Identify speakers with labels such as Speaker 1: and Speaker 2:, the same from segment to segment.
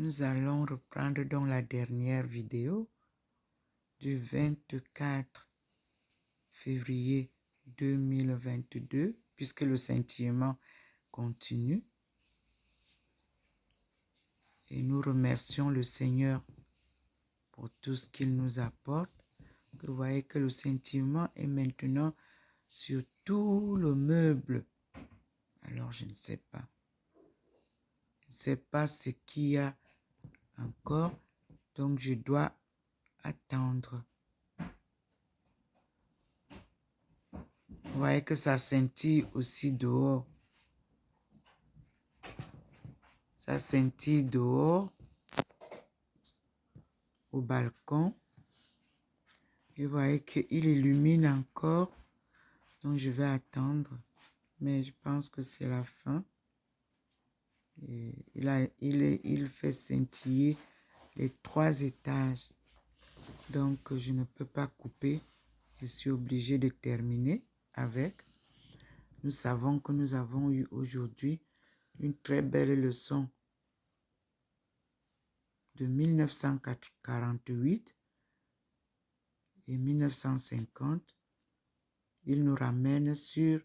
Speaker 1: Nous allons reprendre donc la dernière vidéo du 24 février 2022, puisque le scintillement continue. Et nous remercions le Seigneur pour tout ce qu'il nous apporte. Vous voyez que le scintillement est maintenant sur tout le meuble. Alors, je ne sais pas. Je ne sais pas ce qu'il y a encore. Donc, je dois attendre. Vous voyez que ça scintille aussi dehors. Ça scintille dehors, au balcon. Et vous voyez qu'il illumine encore. Donc, je vais attendre. Mais je pense que c'est la fin. Et il fait scintiller les 3 étages. Donc, je ne peux pas couper. Je suis obligée de terminer avec. Nous savons que nous avons eu aujourd'hui une très belle leçon de 1948 et 1950. Il nous ramène sur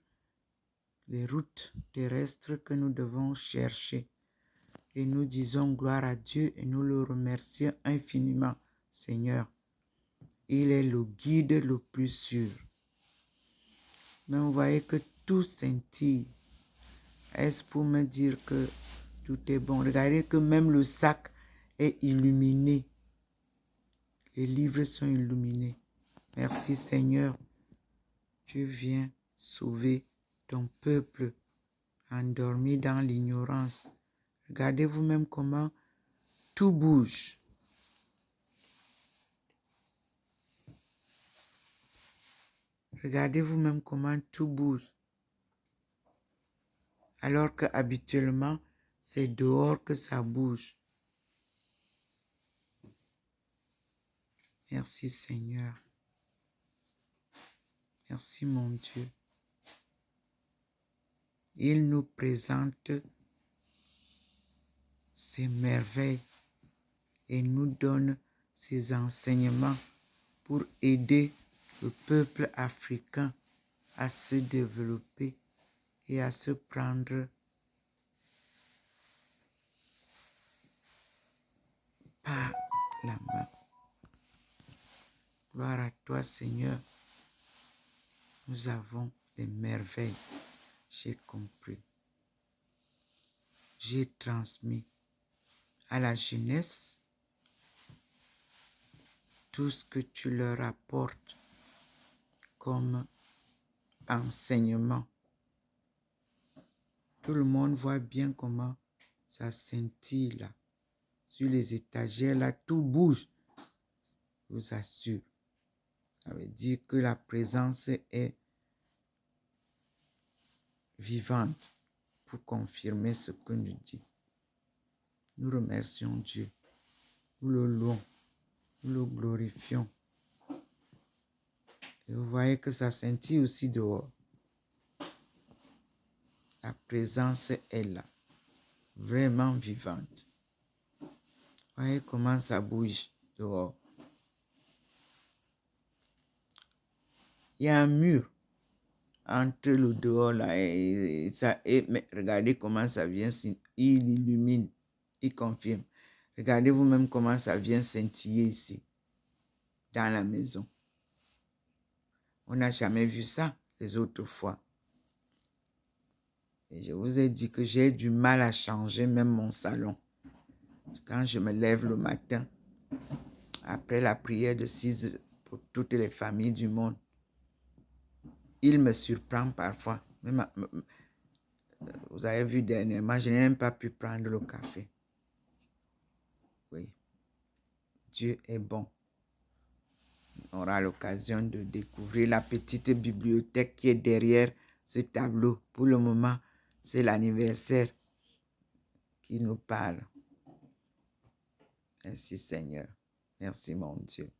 Speaker 1: les routes terrestres que nous devons chercher. Et nous disons gloire à Dieu et nous le remercions infiniment, Seigneur. Il est le guide le plus sûr. Mais vous voyez que tout scintille. Est-ce pour me dire que tout est bon? Regardez que même le sac est illuminé. Les livres sont illuminés. Merci Seigneur. Tu viens sauver ton peuple endormi dans l'ignorance. Regardez vous-même comment tout bouge. Regardez vous-même comment tout bouge. Alors que habituellement, c'est dehors que ça bouge. Merci Seigneur. Merci mon Dieu. Il nous présente ses merveilles et nous donne ses enseignements pour aider le peuple africain à se développer et à se prendre par la main. Gloire à toi, Seigneur. Nous avons des merveilles. J'ai compris. J'ai transmis à la jeunesse tout ce que tu leur apportes comme enseignement. Tout le monde voit bien comment ça scintille là. Sur les étagères là, tout bouge. Je vous assure. Ça veut dire que la présence est vivante pour confirmer ce que nous dit. Nous remercions Dieu. Nous le louons. Nous le glorifions. Et vous voyez que ça scintille aussi dehors. La présence est là. Vraiment vivante. Vous voyez comment ça bouge dehors. Il y a un mur entre le dehors là mais regardez comment ça vient, il illumine, il confirme. Regardez vous-même comment ça vient scintiller ici, dans la maison. On n'a jamais vu ça les autres fois. Et je vous ai dit que j'ai du mal à changer même mon salon. Quand je me lève le matin, après la prière de 6 heures pour toutes les familles du monde, il me surprend parfois. Même, vous avez vu dernièrement, je n'ai même pas pu prendre le café. Oui, Dieu est bon. On aura l'occasion de découvrir la petite bibliothèque qui est derrière ce tableau. Pour le moment, c'est l'anniversaire qui nous parle. Merci Seigneur. Merci mon Dieu.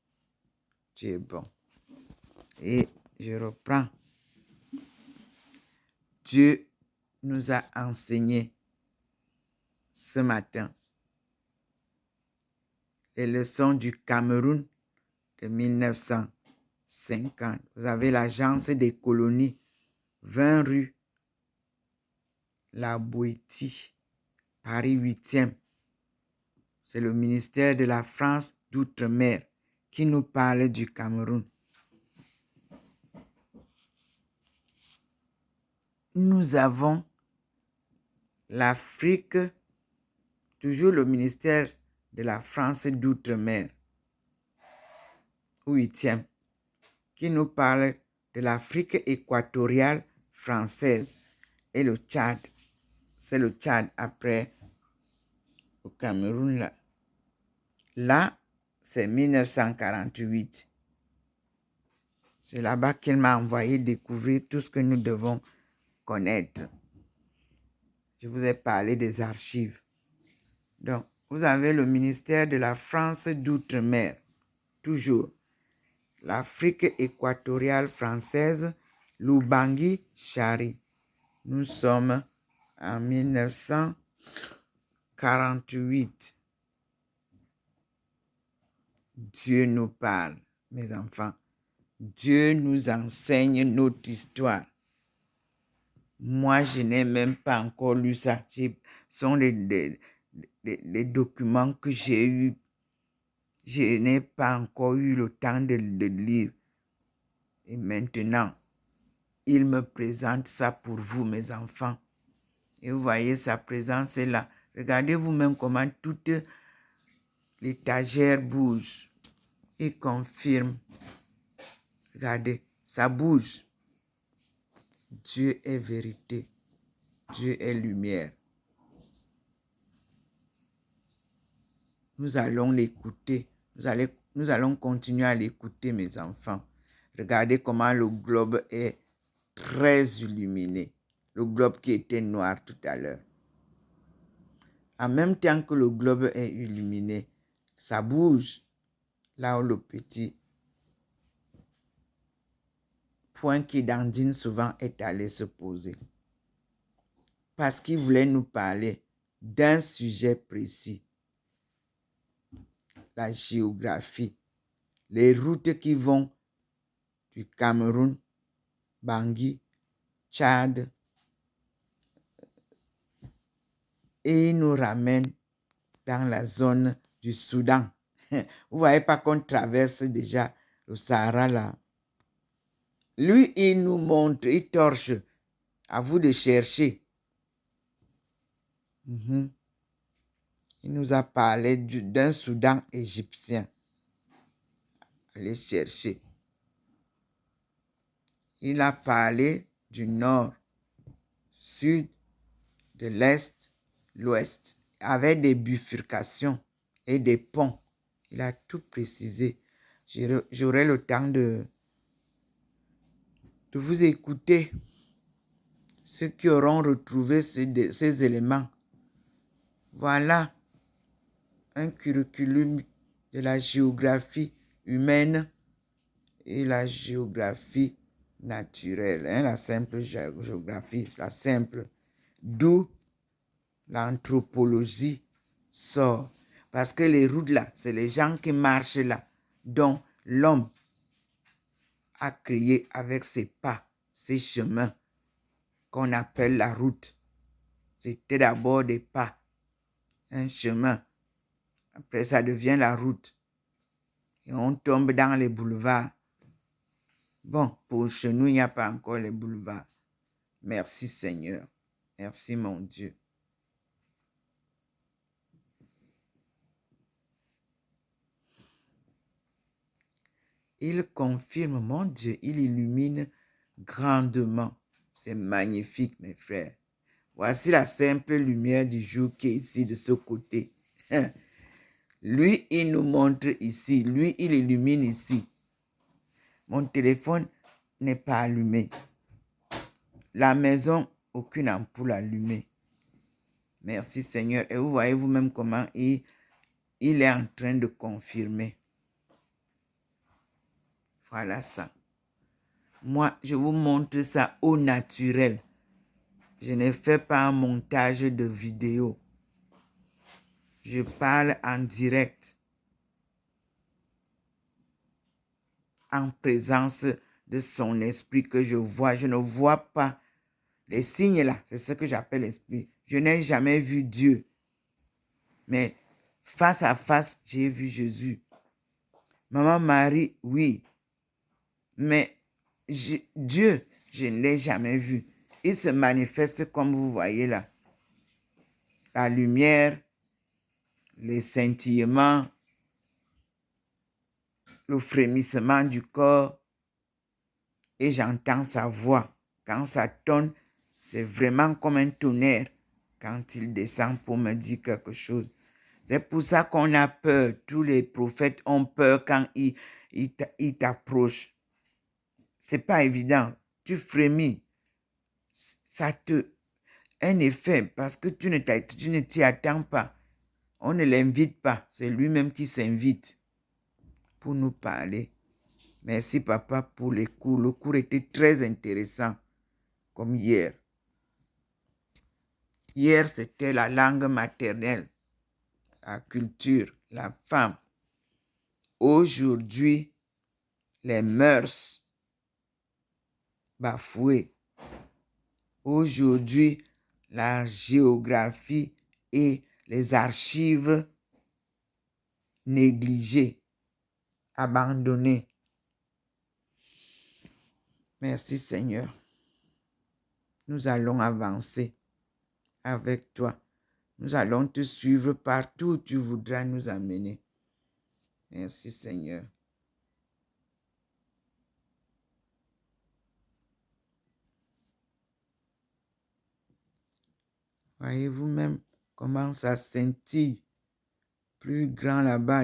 Speaker 1: Tu es bon. Et je reprends. Dieu nous a enseigné ce matin les leçons du Cameroun de 1950. Vous avez l'agence des colonies, 20 rue La Boétie, Paris 8e. C'est le ministère de la France d'Outre-mer qui nous parle du Cameroun. Nous avons l'Afrique, toujours le ministère de la France d'Outre-mer, 8e, qui nous parle de l'Afrique équatoriale française et le Tchad. C'est le Tchad après au Cameroun là. Là, c'est 1948. C'est là-bas qu'il m'a envoyé découvrir tout ce que nous devons connaître. Je vous ai parlé des archives. Donc, vous avez le ministère de la France d'Outre-mer, toujours. L'Afrique équatoriale française, Lubangui Chari. Nous sommes en 1948. Dieu nous parle, mes enfants. Dieu nous enseigne notre histoire. Moi, je n'ai même pas encore lu ça. Ce sont les documents que j'ai eus. Je n'ai pas encore eu le temps de lire. Et maintenant, il me présente ça pour vous, mes enfants. Et vous voyez, sa présence est là. Regardez vous-même comment toute l'étagère bouge. Il confirme. Regardez, ça bouge. Dieu est vérité. Dieu est lumière. Nous allons l'écouter. Nous allons continuer à l'écouter, mes enfants. Regardez comment le globe est très illuminé. Le globe qui était noir tout à l'heure. En même temps que le globe est illuminé, ça bouge. Là où le petit point qui dandine souvent est allé se poser. Parce qu'il voulait nous parler d'un sujet précis. La géographie. Les routes qui vont du Cameroun, Bangui, Tchad, et il nous ramène dans la zone du Soudan. Vous voyez pas qu'on traverse déjà le Sahara là. Lui, il nous montre, il torche. À vous de chercher. Il nous a parlé d'un Soudan égyptien. Allez chercher. Il a parlé du nord, sud, de l'est, l'ouest, avec des bifurcations et des ponts. Il a tout précisé. J'aurai le temps de vous écouter. Ceux qui auront retrouvé ces éléments. Voilà un curriculum de la géographie humaine et la géographie naturelle. La simple géographie, la simple. D'où l'anthropologie sort. Parce que les routes là, c'est les gens qui marchent là, dont l'homme a créé avec ses pas, ses chemins, qu'on appelle la route. C'était d'abord des pas, un chemin. Après, ça devient la route. Et on tombe dans les boulevards. Bon, pour chez nous, il n'y a pas encore les boulevards. Merci Seigneur. Merci mon Dieu. Il confirme, mon Dieu, il illumine grandement. C'est magnifique, mes frères. Voici la simple lumière du jour qui est ici, de ce côté. Lui, il nous montre ici. Lui, il illumine ici. Mon téléphone n'est pas allumé. La maison, aucune ampoule allumée. Merci Seigneur. Et vous voyez vous-même comment il est en train de confirmer. Voilà ça. Moi, je vous montre ça au naturel. Je ne fais pas un montage de vidéo. Je parle en direct. en présence de son esprit que je vois. Je ne vois pas les signes là. C'est ce que j'appelle l'esprit. Je n'ai jamais vu Dieu. Mais face à face, j'ai vu Jésus. Maman Marie, oui. Mais Dieu, je ne l'ai jamais vu. Il se manifeste comme vous voyez là. La lumière, les scintillements, le frémissement du corps. Et j'entends sa voix. Quand ça tonne, c'est vraiment comme un tonnerre quand il descend pour me dire quelque chose. C'est pour ça qu'on a peur. Tous les prophètes ont peur quand ils t'approchent. C'est pas évident. Tu frémis. Ça te... Un effet parce que tu ne t'y attends pas. On ne l'invite pas. C'est lui-même qui s'invite pour nous parler. Merci papa pour les cours. Le cours était très intéressant comme hier. Hier, c'était la langue maternelle, la culture, la femme. Aujourd'hui, les mœurs bafouées. Aujourd'hui, la géographie et les archives négligées, abandonnées. Merci Seigneur. Nous allons avancer avec toi. Nous allons te suivre partout où tu voudras nous amener. Merci Seigneur. Voyez-vous même comment ça scintille plus grand là-bas.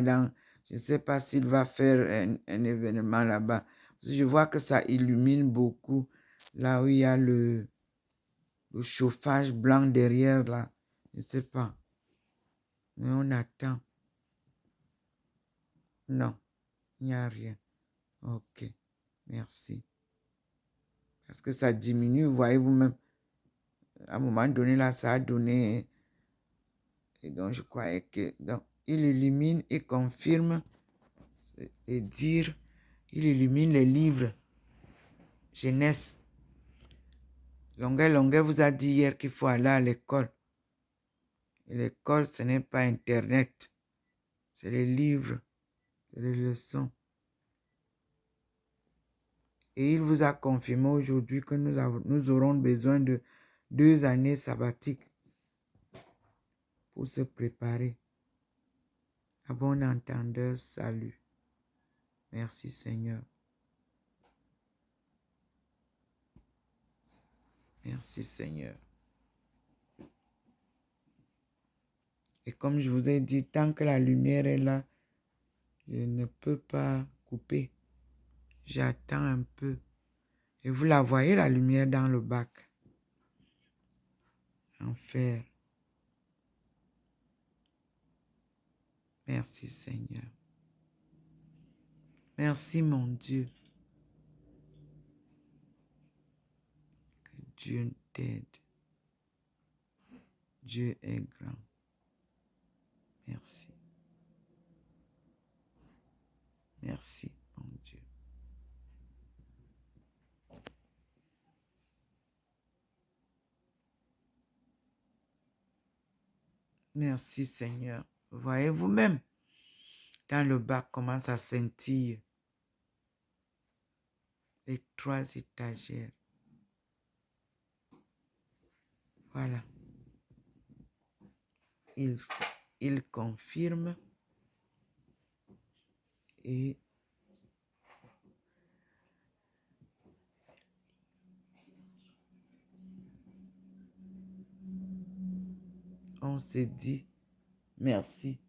Speaker 1: Je ne sais pas s'il va faire un événement là-bas. Je vois que ça illumine beaucoup là où il y a le chauffage blanc derrière là. Je ne sais pas. Mais on attend. Non, il n'y a rien. Ok, merci. Parce que ça diminue, voyez-vous même. À un moment donné là, ça a donné... Et donc, je croyais que... Donc, il illumine et confirme et dire... Il illumine les livres. Jeunesse. Longueur vous a dit hier qu'il faut aller à l'école. Et l'école, ce n'est pas Internet. C'est les livres. C'est les leçons. Et il vous a confirmé aujourd'hui que nous aurons besoin de 2 années sabbatiques pour se préparer. À bon entendeur, salut. Merci Seigneur. Merci Seigneur. Et comme je vous ai dit, tant que la lumière est là, je ne peux pas couper. J'attends un peu. Et vous la voyez, la lumière dans le bac. En fer. Merci Seigneur. Merci mon Dieu. Que Dieu t'aide. Dieu est grand. Merci. Merci mon Dieu. Merci Seigneur. Voyez vous-même, dans le bac comment ça scintille. Les 3 étagères. Voilà. Il confirme et on se dit merci.